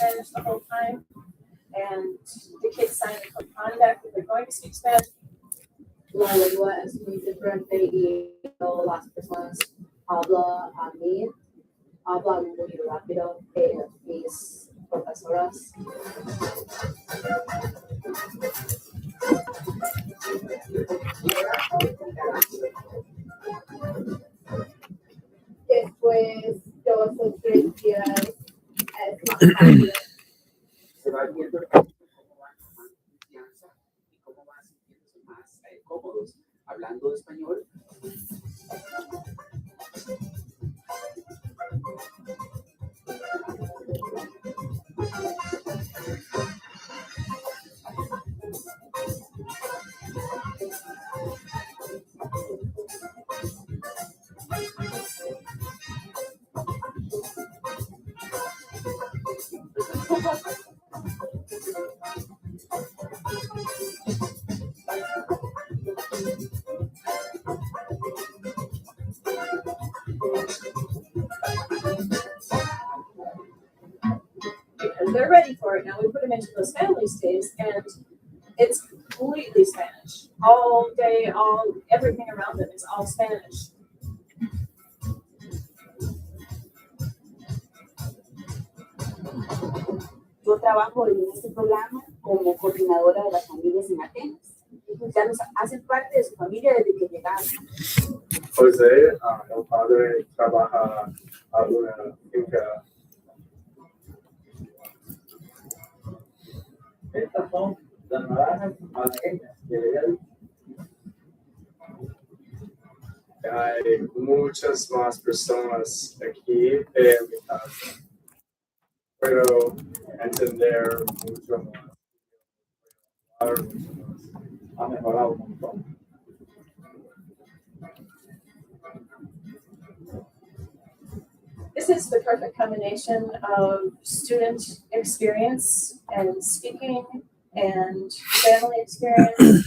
Spanish the whole time. And the kids sign a code of conduct that they're going to speak Spanish. La lengua es muy diferente y las personas hablan muy rápido mis profesoras. Después 2 o 3 días es más fácil. Se va viendo cómo van tomando confianza y cómo van sintiéndose más cómodos hablando español. Because they're ready for it. Now we put them into those family stays, and it's completely Spanish. All day, everything around them is all Spanish. Yo trabajo en este programa como coordinadora de las familias en Atenas. Ya nos hacen parte de su familia desde que llegaron. José, el padre, trabaja a una finca. Estas son las naranjas malagueñas que le di. Hay muchas más personas aquí en mi casa. Puedo entender mucho más. Hablar mucho más. Ha mejorado un montón. This is the perfect combination of student experience and speaking and family experience.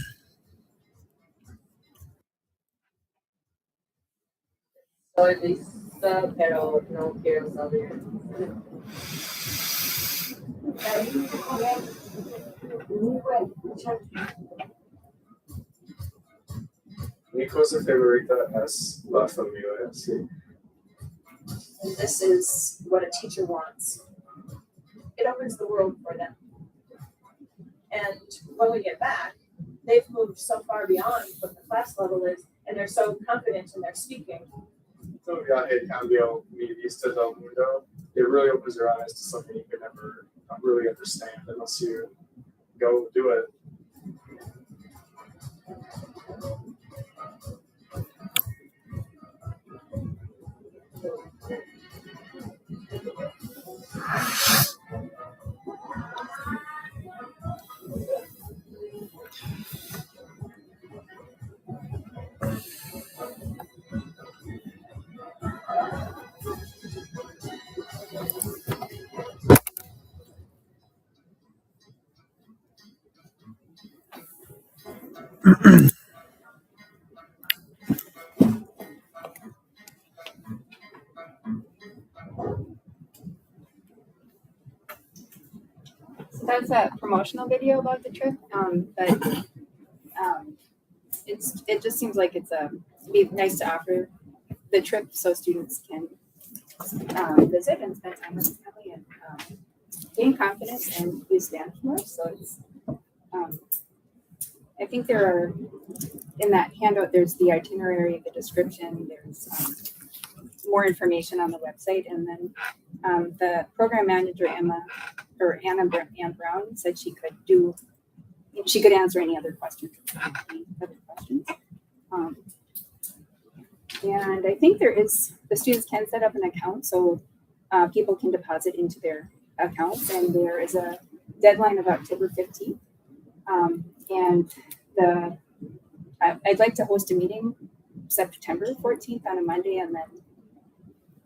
Estoy lista, pero no quiero salir. Mi cosa favorita es la familia, sí. And this is what a teacher wants. It opens the world for them. And when we get back, they've moved so far beyond what the class level is, and they're so confident in their speaking. So viaje cambió mi vista del mundo. It really opens your eyes to something you could never really understand unless you go do it. So that's a promotional video about the trip, but it just seems like it'd be nice to offer the trip so students can visit and spend time with the family and gain confidence and use Spanish more. So it's I think there are in that handout there's the itinerary, the description, there's more information on the website, and then the program manager Anna Brown said she could answer any other questions. And I think the students can set up an account, so people can deposit into their accounts, and there is a deadline of October 15th. And I'd like to host a meeting September 14th on a Monday, and then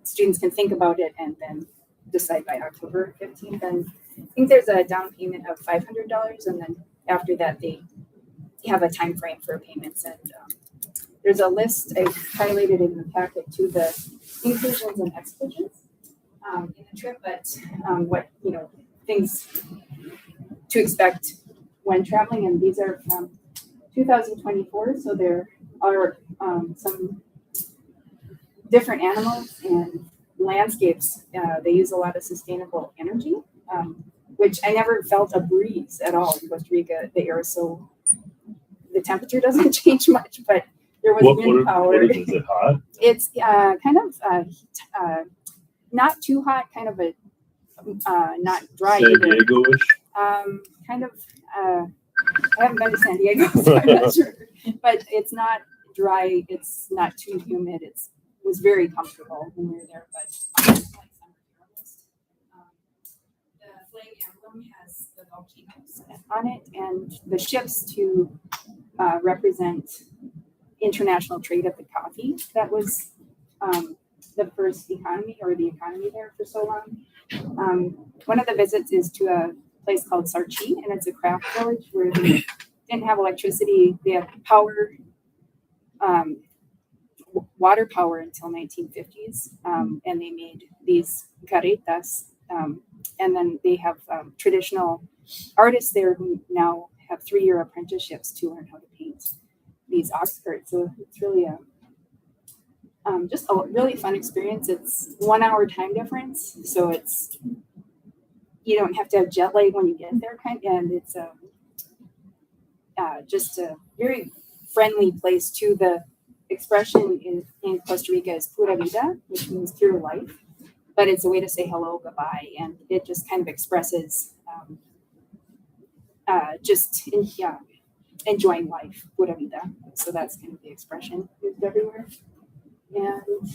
students can think about it and then decide by October 15th. And I think there's a down payment of $500, and then after that they have a time frame for payments. And there's a list I highlighted in the packet to the inclusions and exclusions in the trip, but things to expect when traveling, and these are from 2024. So there are some different animals and landscapes. They use a lot of sustainable energy, which I never felt a breeze at all in Costa Rica. The air is so, the temperature doesn't change much, but there was wind power. Is it hot? It's kind of not too hot, kind of a not dry San either. Diego-ish? Kind of, I haven't been to San Diego, so I'm not sure. But it's not dry, it's not too humid. It was very comfortable when we were there, but like summer here almost. The flag emblem has the volcanoes on it, and the ships to represent international trade of the coffee. That was the first economy, or the economy there for so long. One of the visits is to a place called Sarchi, and it's a craft village where they didn't have electricity. They had power, water power until 1950s, and they made these carretas, and then they have traditional artists there who now have 3-year apprenticeships to learn how to paint these ox carts. So it's really just a really fun experience. It's 1 hour time difference, so it's, you don't have to have jet lag when you get there, and it's just a very friendly place too. The expression in Costa Rica is pura vida, which means pure life, but it's a way to say hello, goodbye, and it just kind of expresses enjoying life, pura vida. So that's kind of the expression used everywhere. And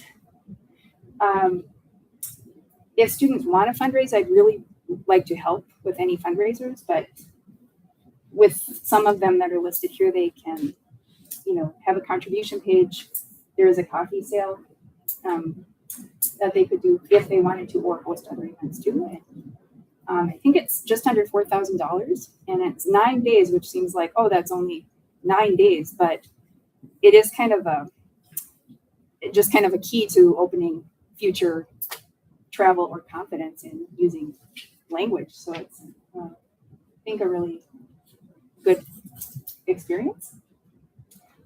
if students want to fundraise, I'd really like to help with any fundraisers, but with some of them that are listed here, they can, have a contribution page. There is a coffee sale that they could do if they wanted to, or host other events too. And, I think it's just under $4,000, and it's 9 days, which seems like, oh, that's only 9 days, but it is kind of a key to opening future travel or confidence in using language. So it's, I think, a really good experience.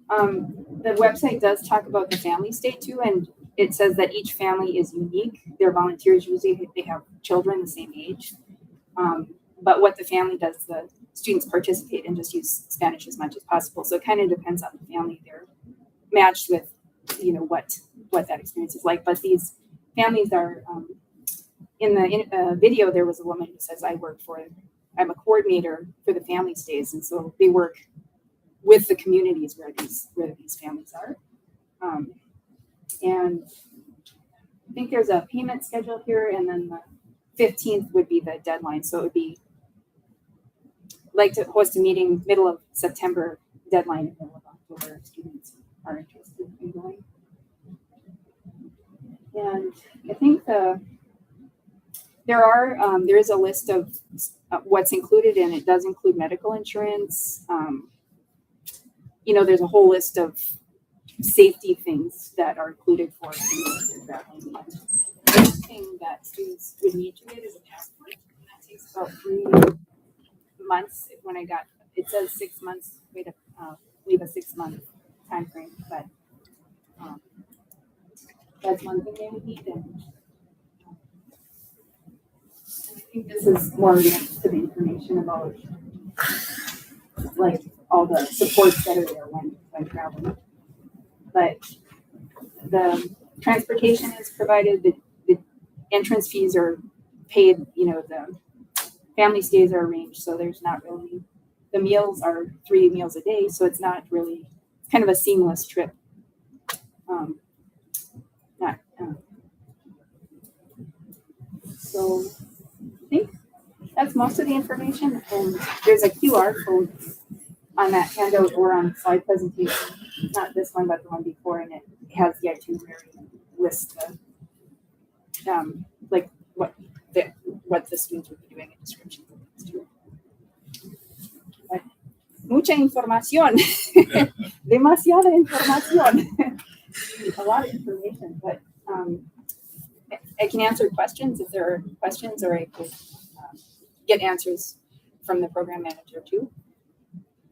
The website does talk about the family stay too, and it says that each family is unique. Their volunteers usually, they have children the same age. But what the family does, the students participate and just use Spanish as much as possible. So it kind of depends on the family. They're matched with, what that experience is like. But these families are, in the video, there was a woman who says, I'm a coordinator for the family stays. And so they work with the communities where these families are. And I think there's a payment schedule here, and then the 15th would be the deadline. So it would be like to host a meeting middle of September, deadline in the middle of October if students are interested in going. And I think there is a list of what's included, and it does include medical insurance. There's a whole list of safety things that are included for students if they're traveling. The thing that students would need to get is a passport, and that takes about 3 months. When it says 6 months, way to leave a 6-month time frame, but that's one thing they would need. And I think this is more linked to the information about like all the supports that are there when traveling. But the transportation is provided, the entrance fees are paid, the family stays are arranged, so there's not really, the meals are 3 meals a day, so it's not really, it's kind of a seamless trip. So I think that's most of the information, and there's a QR code on that handout or on slide presentation, not this one, but the one before, and it has the itinerary and lists the, like what the students would be doing and descriptions of things too. But mucha información, demasiada información, a lot of information, but I can answer questions if there are questions, or I could get answers from the program manager too.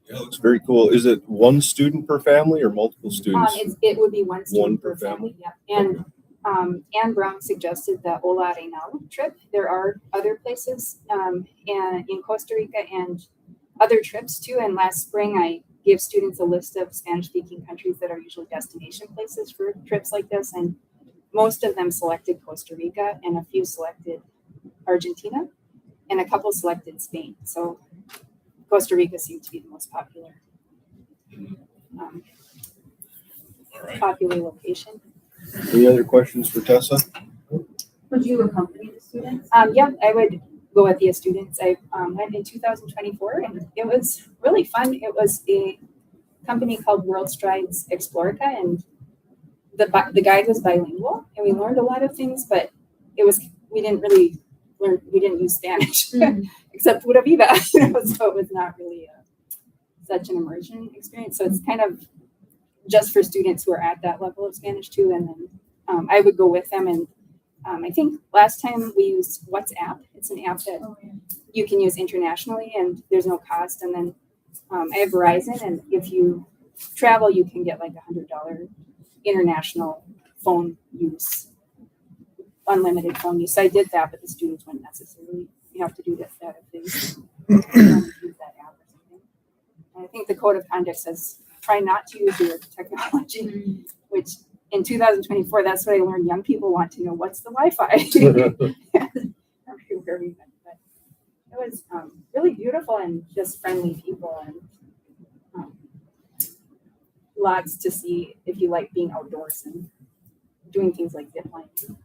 Yeah, looks very cool. Is it one student per family or multiple students? It would be one student One per per family, yeah. And Anne Brown suggested the Ola Arenal trip. There are other places and in Costa Rica and other trips too. And last spring, I gave students a list of Spanish-speaking countries that are usually destination places for trips like this. And most of them selected Costa Rica, and a few selected Argentina, and a couple selected Spain. So Costa Rica seemed to be the most popular All right. popular location. Any other questions for Tessa? Would you accompany the students? Yeah, I would go with the students. I went in 2024, and it was really fun. It was a company called World Strides Explorica, and the guide was bilingual, and we learned a lot of things. But we didn't really learn. We didn't use Spanish except pura vida, so it was not really such an immersion experience. So it's kind of just for students who are at that level of Spanish too. And then I would go with them. And I think last time we used WhatsApp. It's an app that you can use internationally, and there's no cost. And then I have Verizon, and if you travel, you can get like $100 international phone use, unlimited phone use. So I did that, but the students wouldn't necessarily. You have to do that if they use that app or something. And I think the code of conduct says try not to use your technology, which in 2024, that's what I learned. Young people want to know what's the Wi-Fi. Everywhere we went. But it was really beautiful and just friendly people, and lots to see if you like being outdoors and doing things like zip lining.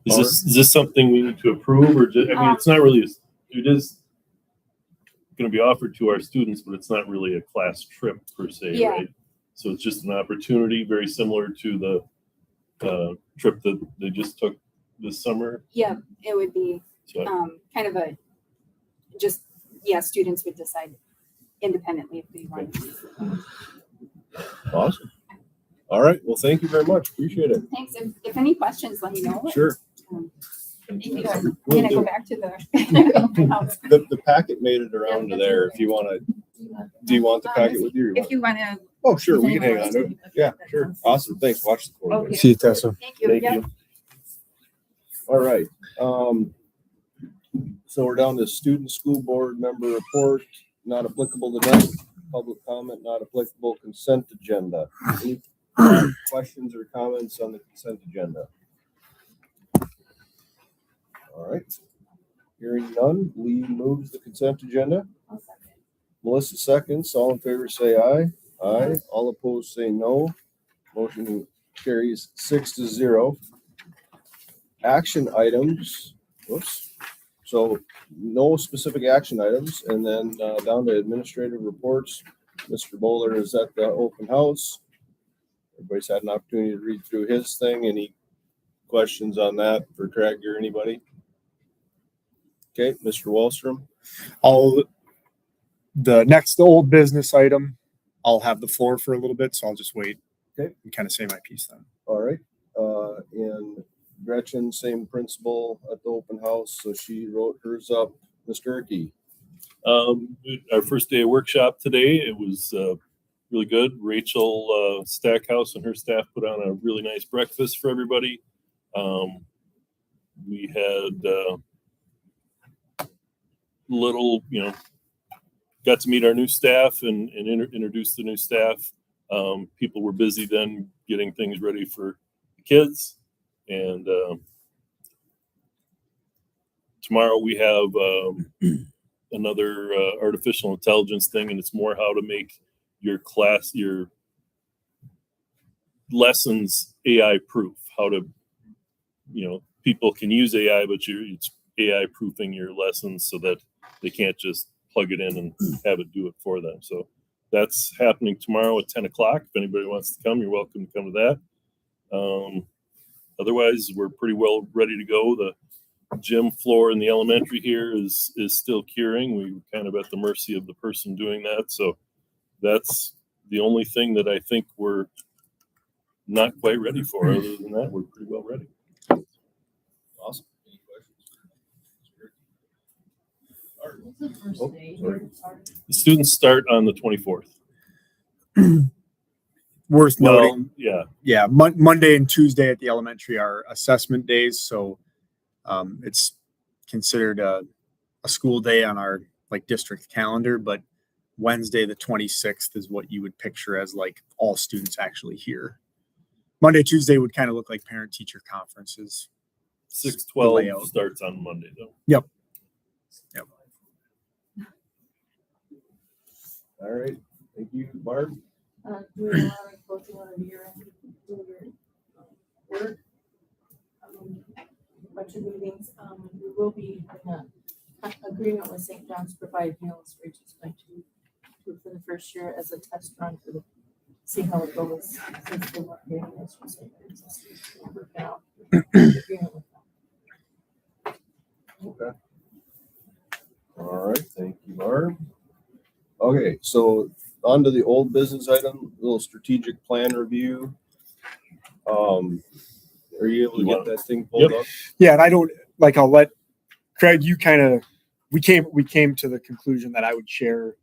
Is this something we need to approve, or just, I mean, it's not really, it is going to be offered to our students, but it's not really a class trip per se, Yeah. right? So it's just an opportunity, very similar to the trip that they just took this summer. Yeah, it would be So kind of students would decide independently if they wanted to. Awesome. All right. Well, thank you very much. Appreciate it. Thanks. If any questions, let me know. Sure. I'm gonna go back to the house. The packet made it around to there. If you want to, do you want the packet with you? Or If you want to. Oh, sure. We can hang on to it. Yeah, sure. Awesome. Thanks. Watch the cord. Okay. See you, Tessa. Thank you. thank Yep. you. All right. So we're down to student school board member report, not applicable tonight. Public comment, not applicable. Consent agenda. Any questions or comments on the consent agenda? All right. Hearing none, Lee moves the consent agenda. Melissa seconds. All in favor say aye. Aye. All opposed say no. Motion carries 6-0. Action items. Whoops. So no specific action items. And then down to administrative reports. Mr. Bowler is at the open house. Everybody's had an opportunity to read through his thing. Any questions on that for Craig or anybody? Okay, Mr. Wallstrom. The next old business item, I'll have the floor for a little bit, so I'll just wait. Okay. And kind of say my piece then. All right. And Gretchen, same principal at the open house. So she wrote hers up. Mr. Erkey. Our first day of workshop today, it was really good. Rachel Stackhouse and her staff put on a really nice breakfast for everybody. We had got to meet our new staff and introduce the new staff. People were busy then getting things ready for the kids. And tomorrow we have another artificial intelligence thing, and it's more how to make your lessons AI proof. How to, people can use AI, but it's AI proofing your lessons so that they can't just plug it in and have it do it for them. So that's happening tomorrow at 10 o'clock. If anybody wants to come, you're welcome to come to that. Otherwise, we're pretty well ready to go. The gym floor in the elementary here is still curing. We're kind of at the mercy of the person doing that. So that's the only thing that I think we're not quite ready for. Other than that, we're pretty well ready. Oh, sorry. The students start on the 24th. Worth Well, noting, yeah, yeah, Monday and Tuesday at the elementary are assessment days, so it's considered a school day on our like district calendar, but Wednesday the 26th is what you would picture as like all students actually here. Monday, Tuesday would kind of look like parent teacher conferences. 6/12 layout. starts on Monday though. Yep. All right, thank you, Barb. Do we want to go through one of your work? Bunch of meetings, we will be in a agreement with St. John's to provide meals for each going to do for the first year as a test run for the, see how it goes. Since they weren't getting this from St. John's, we'll work out agreement with them. Okay. All right, thank you, Barb. Okay, so on to the old business item, little strategic plan review. Are you able to get that thing pulled Yep. up? Yeah, and I don't like. I'll let Craig. You kind of. We came to the conclusion that I would share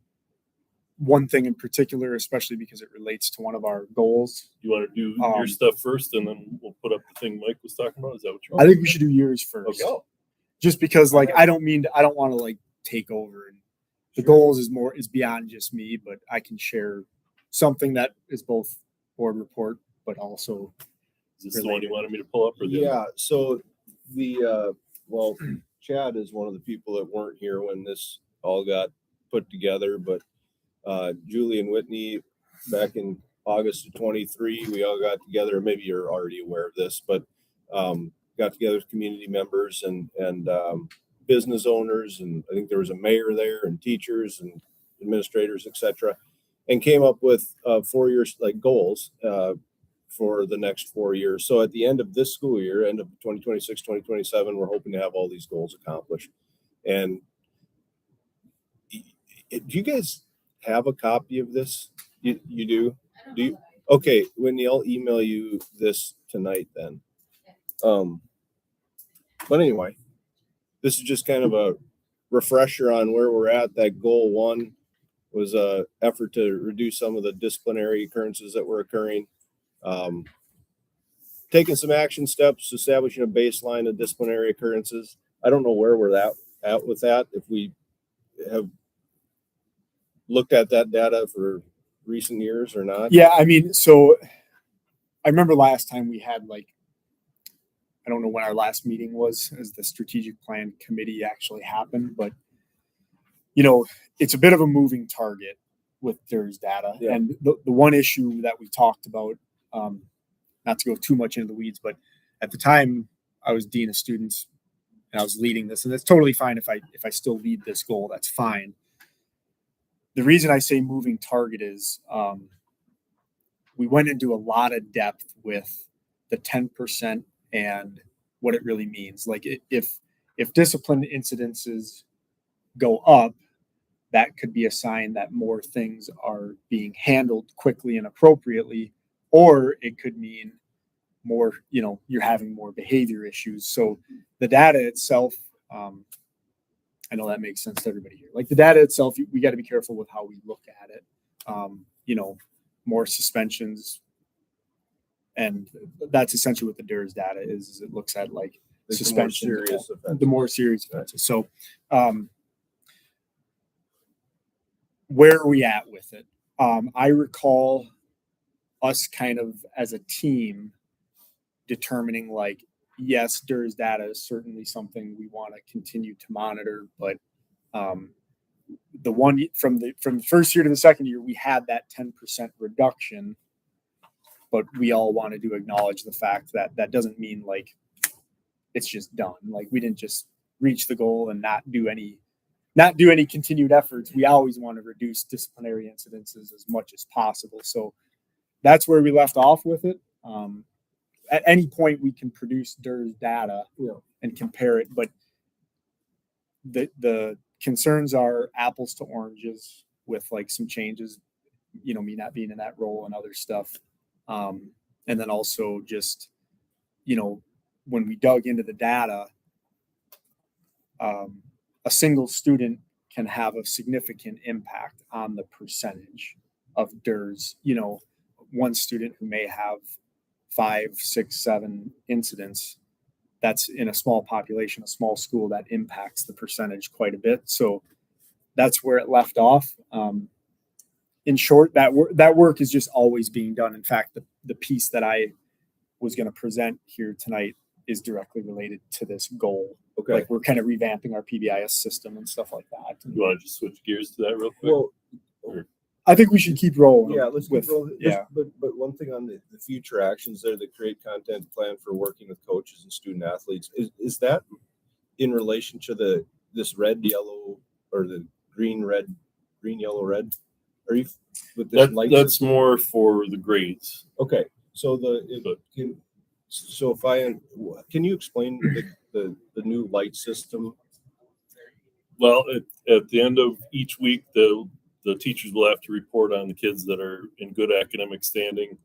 one thing in particular, especially because it relates to one of our goals. You want to do your stuff first, and then we'll put up the thing Mike was talking about. Is that what you're? I think we should do yours first. Okay. Just because, like, I don't want to like take over. And the goals is beyond just me, but I can share something that is both board report, but also. Is this the one you wanted me to pull up, or the other? Yeah, so the, well, Chad is one of the people that weren't here when this all got put together, but Julie and Whitney, back in August of 23, we all got together, maybe you're already aware of this, but got together as community members and business owners, and I think there was a mayor there and teachers and administrators, etc., and came up with 4 years like goals for the next 4 years. So at the end of this school year, end of 2026, 2027, we're hoping to have all these goals accomplished. And do you guys have a copy of this? You do? Do you? Okay, Whitney, I'll email you this tonight then. But anyway, this is just kind of a refresher on where we're at. That goal 1 was a effort to reduce some of the disciplinary occurrences that were occurring. Taking some action steps, establishing a baseline of disciplinary occurrences. I don't know where we're at with that. If we have looked at that data for recent years or not. Yeah, I mean, so I remember last time we had like, I don't know when our last meeting was as the strategic plan committee actually happened, but you know, it's a bit of a moving target with DERS data. Yeah. And the one issue that we talked about, not to go too much into the weeds, but at the time I was dean of students and I was leading this, and that's totally fine if I still lead this goal, that's fine. The reason I say moving target is we went into a lot of depth with the 10% and what it really means. Like if discipline incidences go up, that could be a sign that more things are being handled quickly and appropriately, or it could mean more, you know, you're having more behavior issues. So the data itself, I know that makes sense to everybody here. Like the data itself, we got to be careful with how we look at it. You know, more suspensions, and that's essentially what the DERS data is it looks at like suspension, the more serious offenses. So, where are we at with it? I recall us kind of as a team determining like, yes, DERS data is certainly something we want to continue to monitor, but the one from the first year to the second year, we had that 10% reduction, but we all wanted to acknowledge the fact that that doesn't mean like it's just done. Like we didn't just reach the goal and not do any continued efforts. We always want to reduce disciplinary incidences as much as possible. So that's where we left off with it. At any point we can produce DERS data and compare it, but the concerns are apples to oranges with like some changes, you know, me not being in that role and other stuff. And then also just, you know, when we dug into the data, a single student can have a significant impact on the percentage of DERS. You know, one student who may have 5, 6, 7 incidents, that's in a small population, a small school, that impacts the percentage quite a bit. So that's where it left off. In short, that work is just always being done. In fact, the piece that I was going to present here tonight is directly related to this goal. Okay. Like, we're kind of revamping our PBIS system and stuff like that. You want to just switch gears to that real quick? Well, I think we should keep rolling. yeah, let's with, go. yeah. But one thing on the future actions there, the create content plan for working with coaches and student athletes, is that in relation to this red, yellow, or the green, yellow, red? Are you with this light? That's more for the grades. Okay, so can you explain the new light system? Well, at the end of each week, the teachers will have to report on the kids that are in good academic standing.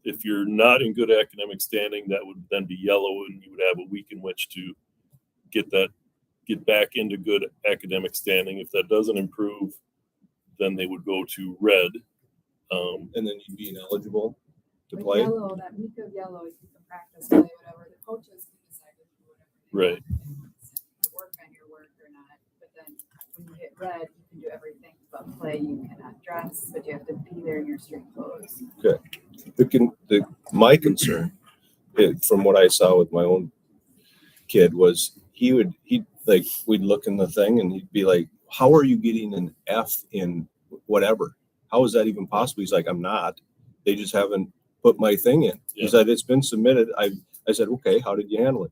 If you're not in good academic standing, that would then be yellow, and you would have a week in which to get back into good academic standing. If that doesn't improve, then they would go to red. And then you'd be ineligible to With play. yellow, that week of yellow, you can practice, play whatever. The coaches can decide to do whatever. Right. Work on your work or not. But then when you hit red, you can do everything but play. You cannot dress, but you have to be there in your street clothes. My concern, from what I saw with my own kid, was he'd we'd look in the thing and he'd be like, "How are you getting an F in whatever? How is that even possible?" He's like, "I'm not. They just haven't put my thing in." Yeah. He said, "It's been submitted." I said, "Okay, how did you handle it?"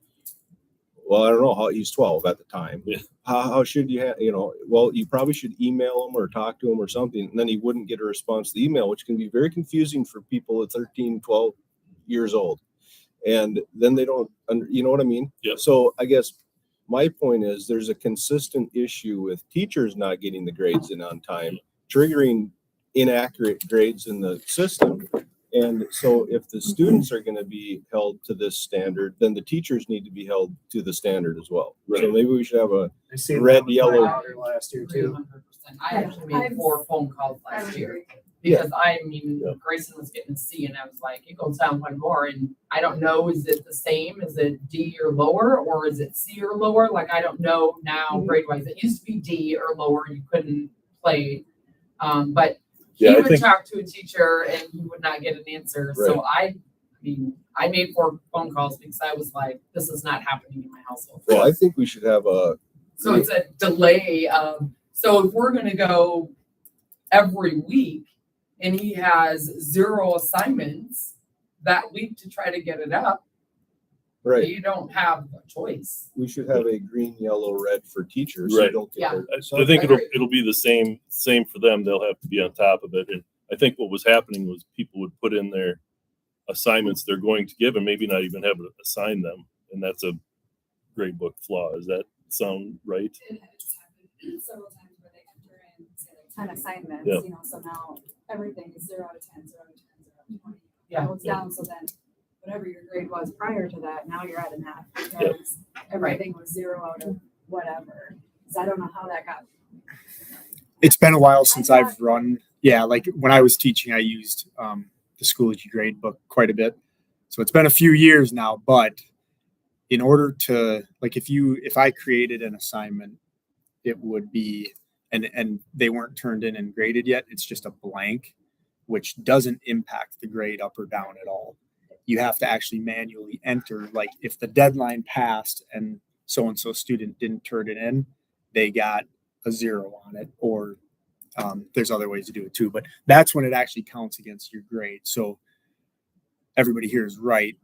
Well, I don't know how. He's 12 at the time. Yeah. How should you, well, you probably should email him or talk to him or something. And then he wouldn't get a response to the email, which can be very confusing for people at 13, 12 years old. And then they don't, you know what I mean? Yeah. So I guess my point is there's a consistent issue with teachers not getting the grades in on time, triggering inaccurate grades in the system. And so if the students are going to be held to this standard, then the teachers need to be held to the standard as well. Right. So maybe we should have a I see red, that with my yellow. daughter last year too. 100%. I actually made 4 phone calls last year Yeah. because Yeah. Grayson was getting a C and I was like, it goes down one more. And I don't know, is it the same? Is it D or lower, or is it C or lower? Like, I don't know now grade wise. It used to be D or lower. You couldn't play. But Yeah, he I would think talk to a teacher and he would not get an answer. So I made 4 phone calls because I was like, this is not happening in my household. Well, I think we should have So it's a delay of, so if we're gonna go every week and he has 0 assignments that week to try to get it up, right. you don't have a choice. We should have a green, yellow, red for teachers. So Right. don't get Yeah. their I think Agree. it'll be the same for them. They'll have to be on top of it. And I think what was happening was people would put in their assignments they're going to give and maybe not even have to assign them. And that's a grade book flaw. Does that sound right? It has happened several times where they enter in, say, like 10 assignments, Yeah. so now everything is 0 out of 10, 0 out of 10, 0 out of 20. Yeah. It goes down, so then whatever your grade was prior to that, now you're at an F because everything was 0 out of whatever. So I don't know how that got. It's been a while since I've run. Yeah, like when I was teaching, I used the Schoology grade book quite a bit. So it's been a few years now, but in order to, like, if I created an assignment, it would be, and they weren't turned in and graded yet, it's just a blank, which doesn't impact the grade up or down at all. You have to actually manually enter, like if the deadline passed and so-and-so student didn't turn it in, they got a 0 on it, or there's other ways to do it too, but that's when it actually counts against your grade. So everybody here is right.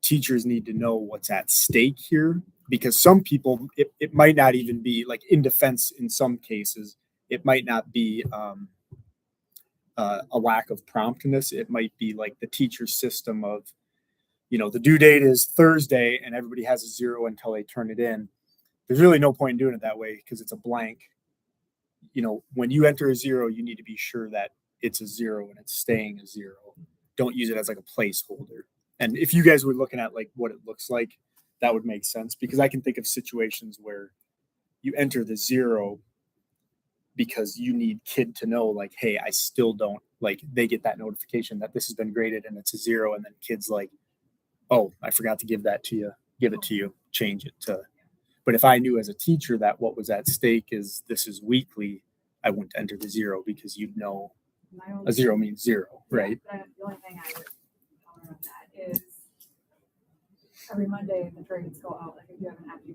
Teachers need to know what's at stake here, because some people, it might not even be, like, in defense in some cases, it might not be a lack of promptness. It might be like the teacher system of, the due date is Thursday and everybody has a 0 until they turn it in. There's really no point in doing it that way because it's a blank. When you enter a 0, you need to be sure that it's a 0 and it's staying a 0. Don't use it as like a placeholder. And if you guys were looking at like what it looks like, that would make sense, because I can think of situations where you enter the 0 because you need kid to know like, hey, I still don't like, they get that notification that this has been graded and it's a 0. And then kids like, oh, I forgot to give it to you, change it to, but if I knew as a teacher that what was at stake is this is weekly, I wouldn't enter the 0 because you'd know a 0 means 0, right? The only thing I would counter on that is every Monday the grades go out. Like if you have an FU,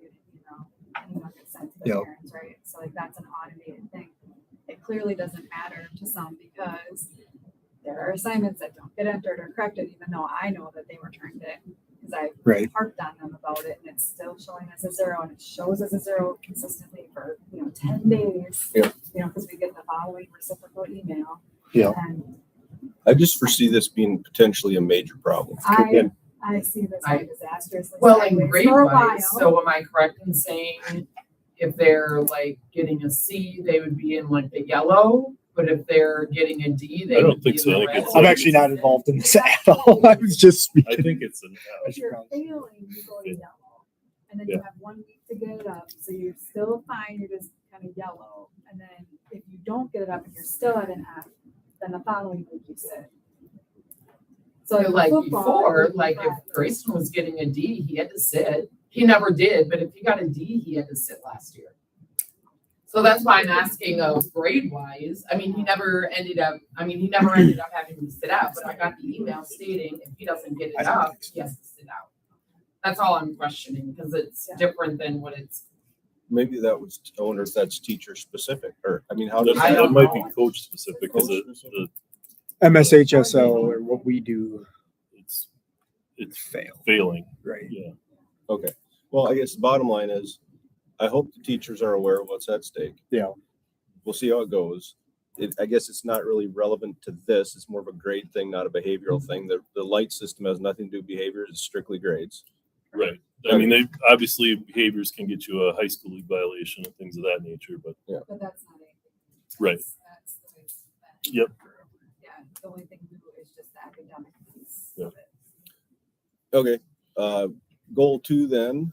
an email gets sent to the Yep. parents, right? So like that's an automated thing. It clearly doesn't matter to some because there are assignments that don't get entered or corrected, even though I know that they were turned in because I Right. harped on them about it, and it's still showing as a 0, and it shows as a 0 consistently for 10 days. Yeah. Because we get the following reciprocal email. Yeah. And I just foresee this being potentially a major problem. I see this I- as disastrously Well, in sideways grade for a wise, while. so am I correct in saying if they're like getting a C, they would be in like the yellow? But if they're getting a D, they I don't would be think in so. I the think red? it's I'm actually not involved in this at all. I was just speaking. I think it's an If you're failing, you go to yellow. And then you Yeah. have 1 week to get it up. So you're still fine, you're just kind of yellow. And then if you don't get it up and you're still at an F, then the following week you sit. So But like football, before, it'd be like if practice. Grayson was getting a D, he had to sit. He never did, but if he got a D, he had to sit last year. So that's why I'm asking of grade wise. I mean, he never ended up having to sit out, but I got the email stating if he doesn't get I it don't up, think so. he has to sit out. That's all I'm questioning because it's different than what it's. Maybe that was, I wonder if that's teacher specific, or, I mean, how That does I that? don't might be know. coach specific because the MSHSO or what we do it's fail, failing. right? Yeah. Okay, well, I guess the bottom line is, I hope the teachers are aware of what's at stake. Yeah. We'll see how it goes. I guess it's not really relevant to this. It's more of a grade thing, not a behavioral thing. The light system has nothing to do with behavior. It's strictly grades. Right. I mean, they obviously behaviors can get you a high school league violation and things of that nature, but But that's not it. Right. That's the way it's been. Yep. Yeah, the only thing new is just the academic piece Yeah. of it. Okay, goal 2 then.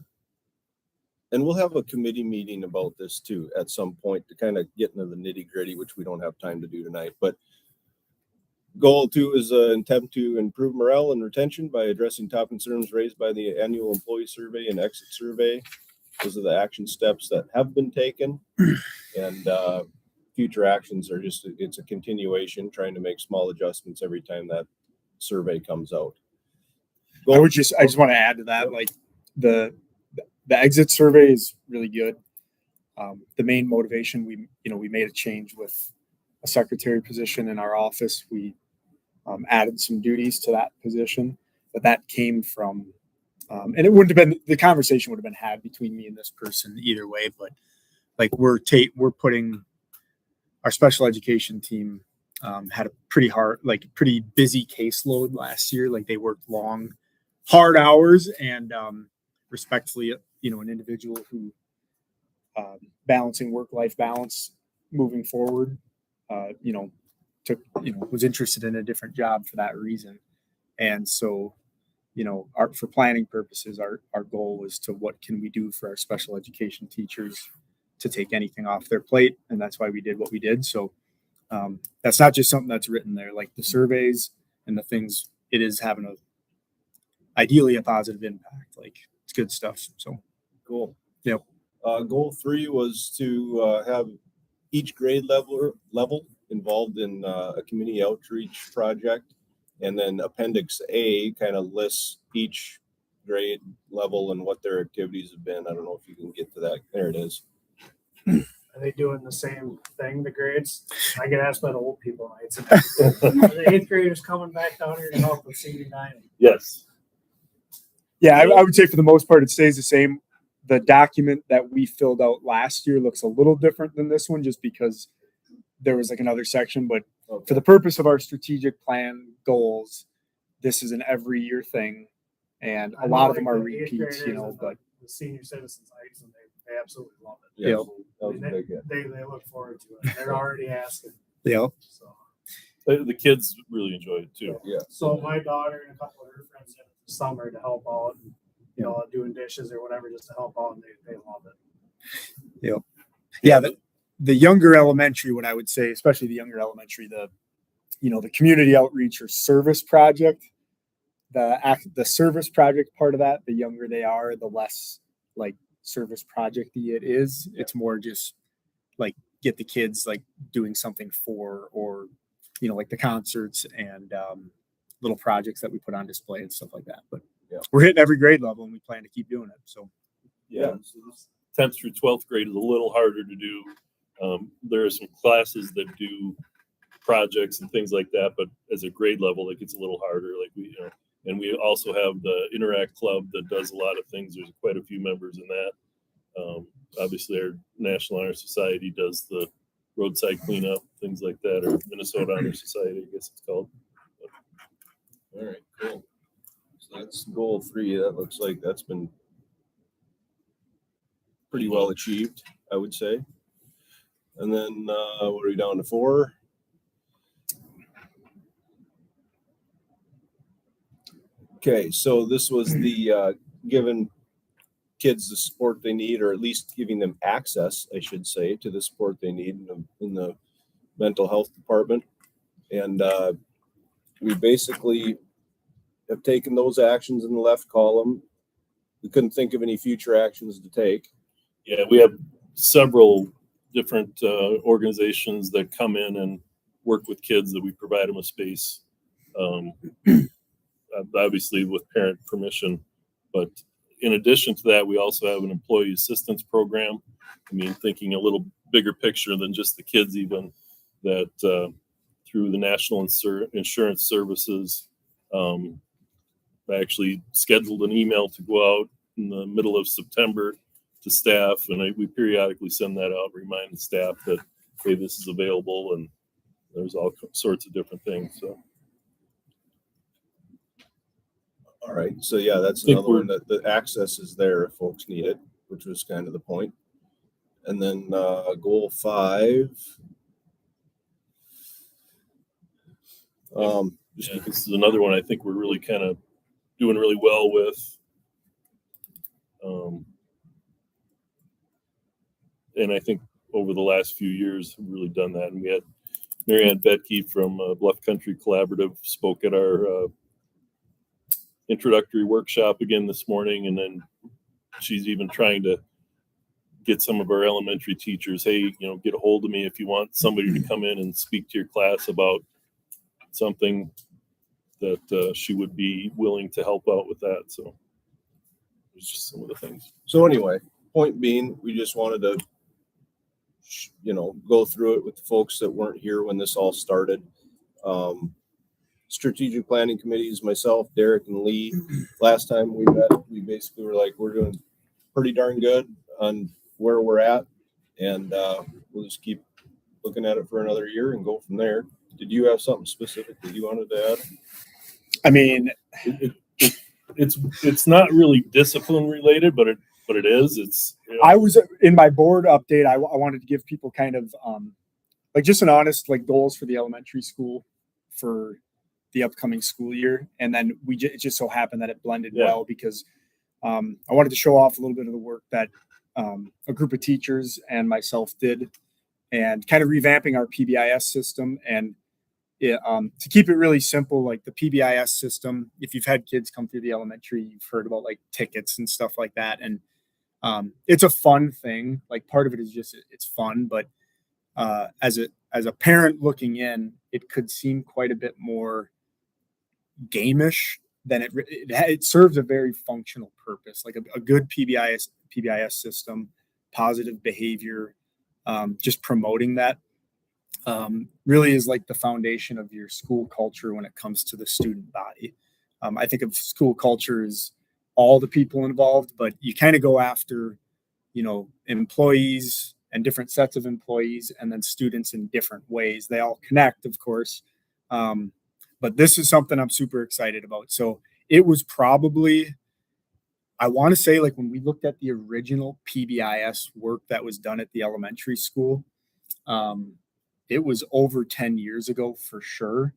And we'll have a committee meeting about this too at some point to kind of get into the nitty gritty, which we don't have time to do tonight, but goal 2 is an attempt to improve morale and retention by addressing top concerns raised by the annual employee survey and exit survey. Those are the action steps that have been taken, and future actions are just, it's a continuation, trying to make small adjustments every time that survey comes out. I just want to add to that, like the exit survey is really good. The main motivation, we made a change with a secretary position in our office. We added some duties to that position, but that came from, and it wouldn't have been, the conversation would have been had between me and this person either way, but like we're putting our special education team had a pretty busy caseload last year. Like they worked hard hours, and respectfully, an individual who balancing work-life balance moving forward, was interested in a different job for that reason. And so, for planning purposes, our goal was to what can we do for our special education teachers to take anything off their plate. And that's why we did what we did. So that's not just something that's written there, like the surveys and the things, it is having ideally a positive impact. Like it's good stuff. So Cool. Yep. Goal 3 was to have each grade level involved in a community outreach project. And then Appendix A kind of lists each grade level and what their activities have been. I don't know if you can get to that. There it is. Are they doing the same thing, the grades? I get asked by the old people nights. Are the 8th graders coming back down here to help with senior dining? yes. yeah, I would say for the most part, it stays the same. The document that we filled out last year looks a little different than this one just because there was like another section, but for the purpose of our strategic plan goals, this is an every year thing. And a lot of them are The 8th repeats, graders and but the senior citizens nights, and they absolutely love it. Yeah, Yep. that was a big hit. They look forward to it. They're already asking. yeah. So, The kids really enjoy it too. Yeah. so my daughter and a couple of her friends in the summer to help out, and, doing dishes or whatever just to help out, and they love it. Yeah. the younger elementary, what I would say, especially the younger elementary, the community outreach or service project, the service project part of that, the younger they are, the less like service project-y it is. It's more just like get the kids like doing something for, or like the concerts and little projects that we put on display and stuff like that. But yeah, we're hitting every grade level and we plan to keep doing it. So yeah. 10th through 12th grade is a little harder to do. There are some classes that do projects and things like that, but as a grade level, it gets a little harder. Like and we also have the Interact Club that does a lot of things. There's quite a few members in that. Obviously, our National Honor Society does the roadside cleanup, things like that, or Minnesota Honor Society, I guess it's called. All right, cool. So that's goal 3. That looks like that's been pretty well achieved, I would say. And then what are we down to 4? Okay, so this was the giving kids the support they need, or at least giving them access, I should say, to the support they need in the mental health department. And we basically have taken those actions in the left column. We couldn't think of any future actions to take. Yeah, we have several different organizations that come in and work with kids that we provide them a space. Obviously with parent permission, but in addition to that, we also have an employee assistance program. I mean, thinking a little bigger picture than just the kids, even that through the National Insurance Services, I actually scheduled an email to go out in the middle of September to staff, and we periodically send that out, remind the staff that, hey, this is available, and there's all sorts of different things. So. All right. So yeah, that's another one that the access is there if folks need it, which was kind of the point. And then goal 5. This is another one I think we're really kind of doing really well with. And I think over the last few years have really done that. And we had Marianne Betke from Bluff Country Collaborative spoke at our introductory workshop again this morning, and then she's even trying to get some of our elementary teachers, hey, get a hold of me if you want somebody to come in and speak to your class about something, that she would be willing to help out with that. So there's just some of the things. So anyway, point being, we just wanted to go through it with the folks that weren't here when this all started. Strategic planning committees, myself, Derek, and Lee. Last time we met, we basically were like, we're doing pretty darn good on where we're at, and we'll just keep looking at it for another year and go from there. Did you have something specific that you wanted to add? I mean, it's not really discipline related, but it is. It's I was in my board update. I wanted to give people kind of like just an honest goals for the elementary school for the upcoming school year, and then it just so happened that it blended well because I wanted to show off a little bit of the work that a group of teachers and myself did, and kind of revamping our PBIS system. And to keep it really simple, like the PBIS system, if you've had kids come through the elementary, you've heard about like tickets and stuff like that. And it's a fun thing. Like part of it is just, it's fun, but as a parent looking in, it could seem quite a bit more gamish than it serves a very functional purpose, like a good PBIS system, positive behavior, just promoting that really is like the foundation of your school culture when it comes to the student body. I think of school culture as all the people involved, but you kind of go after, employees and different sets of employees, and then students in different ways. They all connect, of course. But this is something I'm super excited about. So it was probably, I want to say, like when we looked at the original PBIS work that was done at the elementary school, it was over 10 years ago for sure.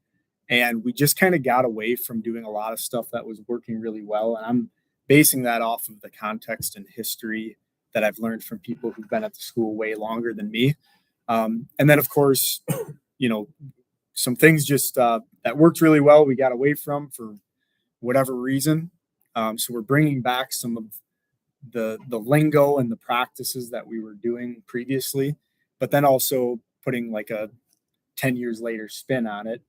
And we just kind of got away from doing a lot of stuff that was working really well. And I'm basing that off of the context and history that I've learned from people who've been at the school way longer than me. And then of course, some things just that worked really well we got away from for whatever reason. So we're bringing back some of the lingo and the practices that we were doing previously, but then also putting like a 10 years later spin on it,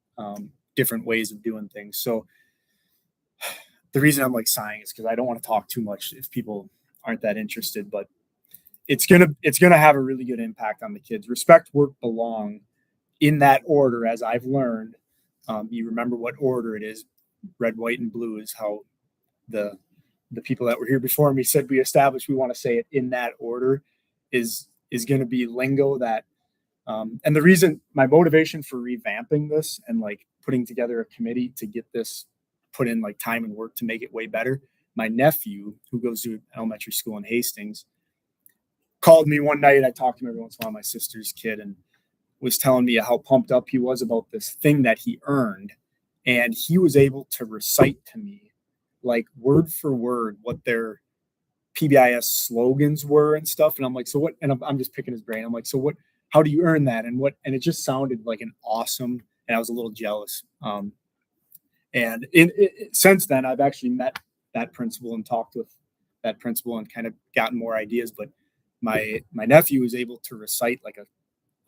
different ways of doing things. So the reason I'm like sighing is because I don't want to talk too much if people aren't that interested, but it's gonna have a really good impact on the kids. Respect, work, belong, in that order, as I've learned. You remember what order it is. Red, white, and blue is how the people that were here before me said we established we want to say it in that order is going to be lingo that and the reason my motivation for revamping this and like putting together a committee to get this put in like time and work to make it way better. My nephew, who goes to elementary school in Hastings, called me one night. I talked to him every once in a while, my sister's kid, and was telling me how pumped up he was about this thing that he earned. And he was able to recite to me, like word for word, what their PBIS slogans were and stuff. And I'm like, so what? And I'm just picking his brain. I'm like, so what? How do you earn that? And what? And it just sounded like an awesome. And I was a little jealous. And since then, I've actually met that principal and talked with that principal and kind of gotten more ideas. But my nephew was able to recite like a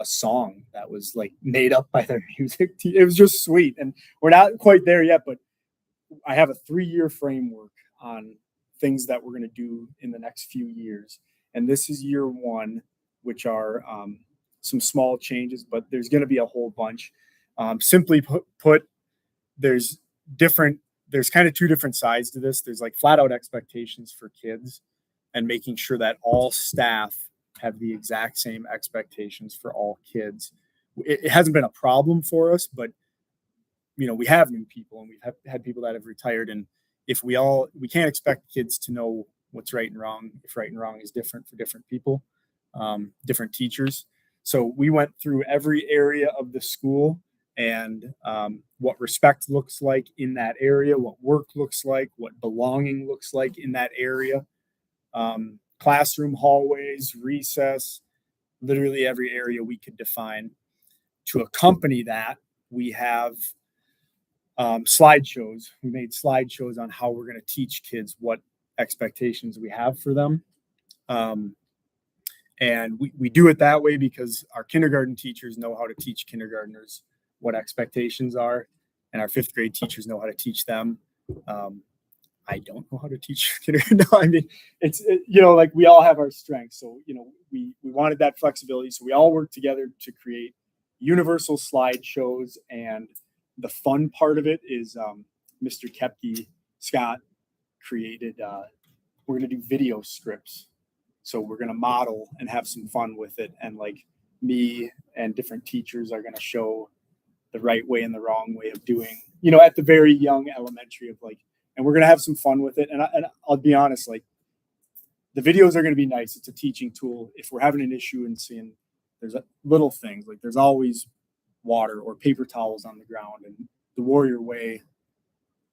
song that was like made up by their music team. It was just sweet. And we're not quite there yet, but I have a 3-year framework on things that we're going to do in the next few years. And this is year 1, which are some small changes, but there's going to be a whole bunch. Simply put, there's kind of 2 different sides to this. There's like flat out expectations for kids and making sure that all staff have the exact same expectations for all kids. It hasn't been a problem for us, but we have new people and we've had people that have retired. And if we can't expect kids to know what's right and wrong, if right and wrong is different for different people, different teachers. So we went through every area of the school and what respect looks like in that area, what work looks like, what belonging looks like in that area. Classroom, hallways, recess, literally every area we could define. To accompany that, we have slideshows. We made slideshows on how we're going to teach kids what expectations we have for them. And we do it that way because our kindergarten teachers know how to teach kindergartners what expectations are, and our 5th grade teachers know how to teach them. I don't know how to teach kindergarten. No, I mean, it's like we all have our strengths. So, we wanted that flexibility. So we all worked together to create universal slideshows. And the fun part of it is Mr. Kepke, Scott, created, we're going to do video scripts. So we're going to model and have some fun with it. And like me and different teachers are going to show the right way and the wrong way of doing, at the very young elementary of like, and we're going to have some fun with it. And I'll be honest, like the videos are going to be nice. It's a teaching tool. If we're having an issue and seeing there's little things, like there's always water or paper towels on the ground. And the warrior way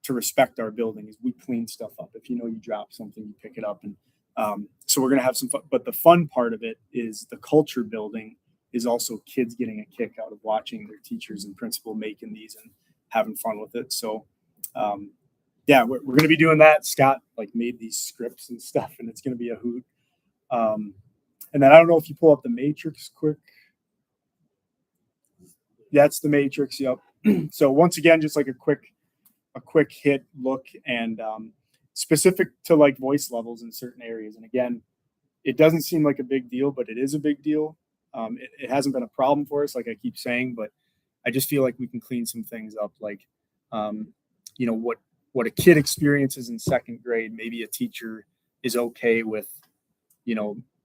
to respect our building is we clean stuff up. If you drop something, you pick it up. And so we're going to have some fun. But the fun part of it is the culture building is also kids getting a kick out of watching their teachers and principal making these and having fun with it. So, yeah, we're going to be doing that. Scott like made these scripts and stuff, and it's going to be a hoot. And then I don't know if you pull up the matrix quick. That's the matrix. Yep. So once again, just like a quick hit look and specific to like voice levels in certain areas. And again, it doesn't seem like a big deal, but it is a big deal. It hasn't been a problem for us, like I keep saying, but I just feel like we can clean some things up. Like, what a kid experiences in 2nd grade, maybe a teacher is okay with,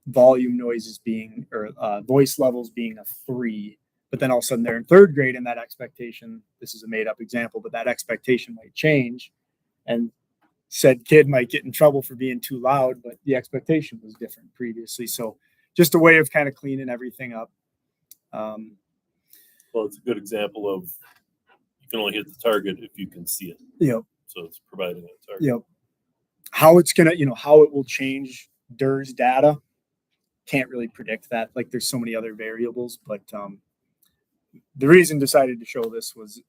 volume noises being, or voice levels being a 3, but then all of a sudden they're in 3rd grade and that expectation, this is a made up example, but that expectation might change and said kid might get in trouble for being too loud, but the expectation was different previously. So just a way of kind of cleaning everything up. Well, it's a good example of you can only hit the target if you can see it. Yep. So it's providing a target. Yep. How it's going to, how it will change DERS data. can't really predict that. Like there's so many other variables, but the reason decided to show this was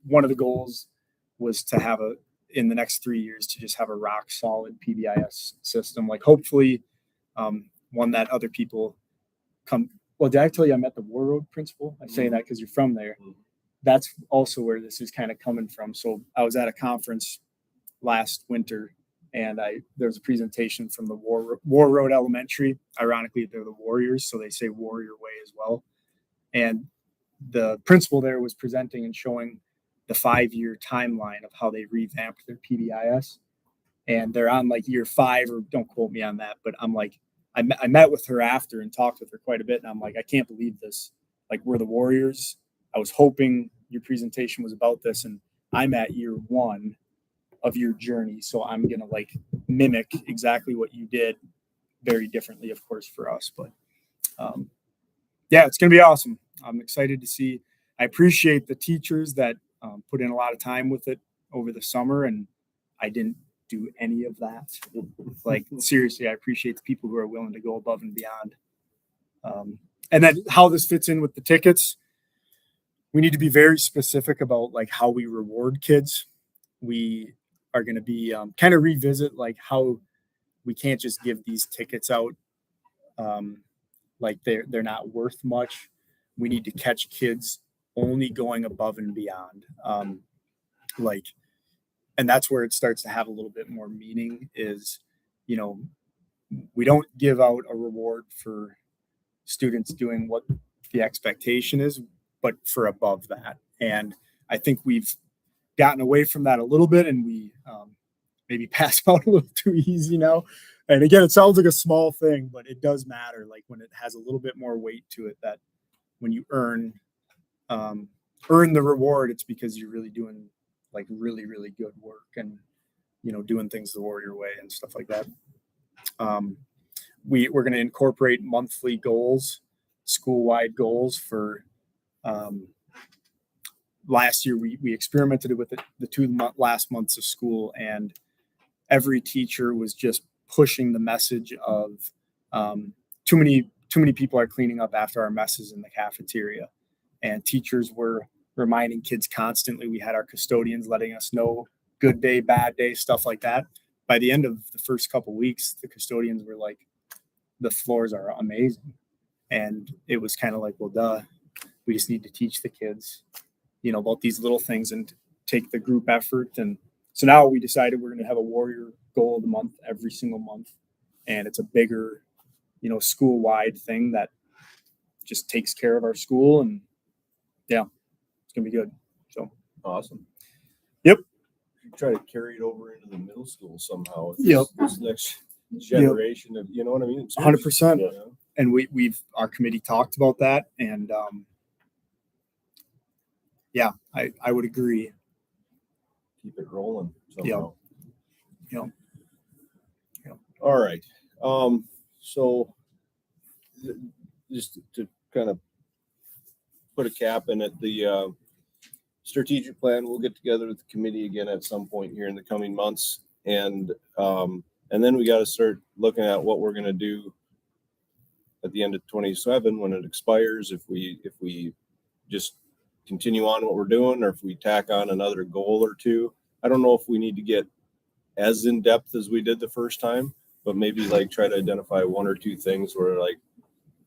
one of the goals was to have in the next 3 years to just have a rock solid PBIS system. Like hopefully one that other people come. Well, did I tell you I met the War Road principal? I say that because you're from there. That's also where this is kind of coming from. So I was at a conference last winter, and there was a presentation from the War Road Elementary. Ironically, they're the Warriors, so they say Warrior Way as well. And the principal there was presenting and showing the 5-year timeline of how they revamped their PBIS. And they're on like year 5, or don't quote me on that, but I'm like, I met with her after and talked with her quite a bit. And I'm like, I can't believe this. Like, we're the Warriors. I was hoping your presentation was about this, and I'm at year 1 of your journey. So I'm going to like mimic exactly what you did, very differently, of course, for us. But yeah, it's going to be awesome. I'm excited to see. I appreciate the teachers that put in a lot of time with it over the summer, and I didn't do any of that. Like, seriously, I appreciate the people who are willing to go above and beyond. And then how this fits in with the tickets, we need to be very specific about like how we reward kids. We are going to be kind of revisit like how we can't just give these tickets out like they're not worth much. We need to catch kids only going above and beyond. And that's where it starts to have a little bit more meaning is, you know, we don't give out a reward for students doing what the expectation is, but for above that. And I think we've gotten away from that a little bit, and we maybe pass out a little too easy now. And again, it sounds like a small thing, but it does matter. Like when it has a little bit more weight to it, that when you earn the reward, it's because you're really doing like really, really good work and, you know, doing things the Warrior way and stuff like that. We're going to incorporate monthly goals, school-wide goals for last year. We experimented with the 2 last months of school, and every teacher was just pushing the message of too many people are cleaning up after our messes in the cafeteria, and teachers were reminding kids constantly. We had our custodians letting us know good day, bad day, stuff like that. By the end of the first couple weeks, the custodians were like, the floors are amazing. And it was kind of like, well, duh, we just need to teach the kids, you know, about these little things and take the group effort. And so now we decided we're going to have a Warrior goal of the month every single month. And it's a bigger, you know, school-wide thing that just takes care of our school. And yeah, it's going to be good. So Awesome. Yep. Try to carry it over into the middle school somehow. Yep. This next generation of, you know what I mean? 100%. Yeah. And our committee talked about that. And yeah, I would agree. Keep it rolling somehow. Yep. All right. So just to kind of put a cap in it, the strategic plan, we'll get together with the committee again at some point here in the coming months. And then we got to start looking at what we're going to do at the end of 27 when it expires. If we just continue on what we're doing, or if we tack on another goal or two. I don't know if we need to get as in depth as we did the first time, but maybe like try to identify 1 or 2 things where like,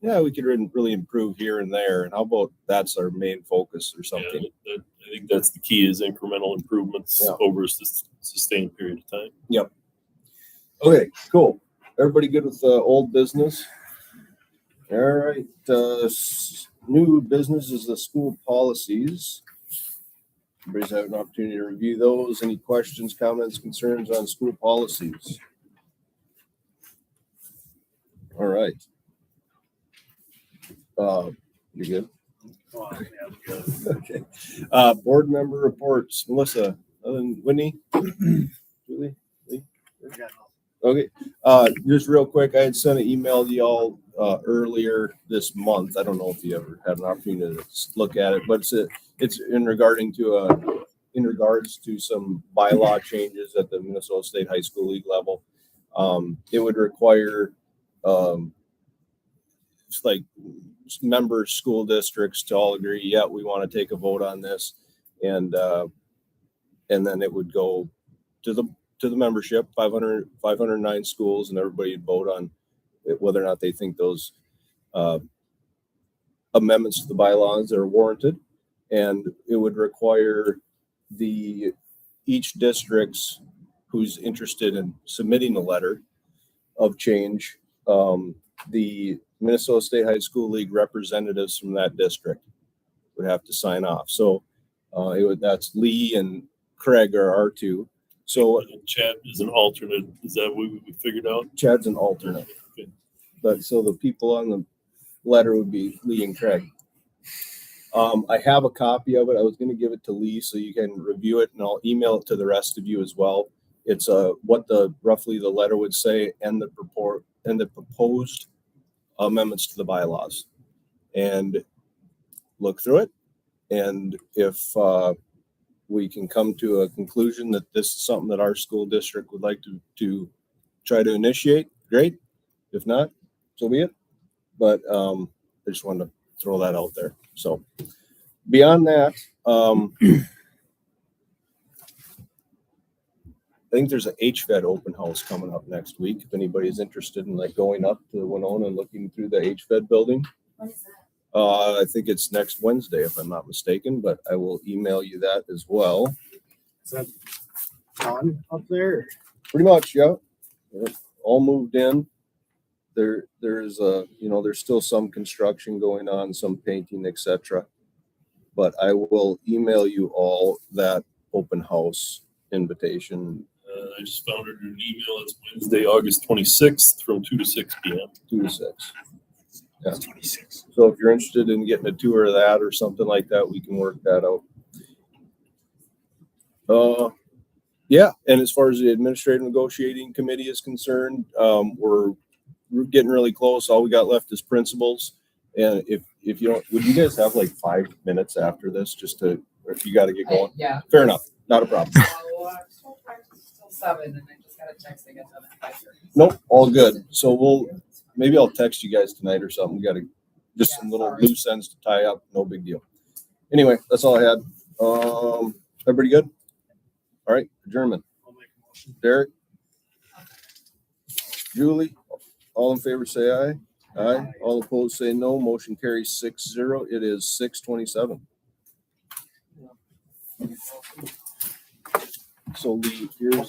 yeah, we could really improve here and there. And how about that's our main focus or something? Yeah, I think that's the key, is incremental improvements over a sustained period of time. Yep. Okay, cool. Everybody good with old business? All right. New business is the school policies. Everybody's had an opportunity to review those. Any questions, comments, concerns on school policies? All right. You good? Okay. Board member reports. Melissa, other than Whitney? Julie? Lee? Okay. Just real quick, I had sent an email to y'all earlier this month. I don't know if you ever had an opportunity to look at it, but it's in regards to some bylaw changes at the Minnesota State High School League level. It would require like member school districts to all agree, yeah, we want to take a vote on this, and then it would go to the membership, 509 schools, and everybody would vote on whether or not they think those amendments to the bylaws are warranted, and it would require each district's who's interested in submitting a letter of change, the Minnesota State High School League representatives from that district would have to sign off. So that's Lee and Craig are our two. So Chad is an alternate. Is that what we figured out? Chad's an alternate. Okay. But so the people on the letter would be Lee and Craig. I have a copy of it. I was going to give it to Lee so you can review it, and I'll email it to the rest of you as well. It's what roughly the letter would say and the proposed amendments to the bylaws, and look through it. And if we can come to a conclusion that this is something that our school district would like to try to initiate, great. If not, so be it. But I just wanted to throw that out there. So beyond that, I think there's an HVED open house coming up next week. If anybody's interested in like going up to Winona and looking through the HVED building. What is that? I think it's next Wednesday, if I'm not mistaken, but I will email you that as well. Is that done up there? Pretty much, yeah. They're all moved in. There's there's still some construction going on, some painting, etc. But I will email you all that open house invitation. I just found it in an email. It's Wednesday, August 26th from 2 to 6 p.m. 2 to 6. Yeah. 26. So if you're interested in getting a tour of that or something like that, we can work that out. Yeah. And as far as the administrative negotiating committee is concerned, we're getting really close. All we got left is principals. And if you don't, would you guys have like 5 minutes after this just to, or if you got to get going? Yeah. Fair enough. Not a problem. Still 7, and I just got a text I guess on that 5:30. Nope. All good. So maybe I'll text you guys tonight or something. We got just some little loose ends to tie up. No big deal. Anyway, that's all I had. Everybody good? All right. Adjournment. I'll make a motion. Derek? Julie? All in favor say aye. Aye. All opposed say no. Motion carries 6-0. It is 6:27. So Lee, here's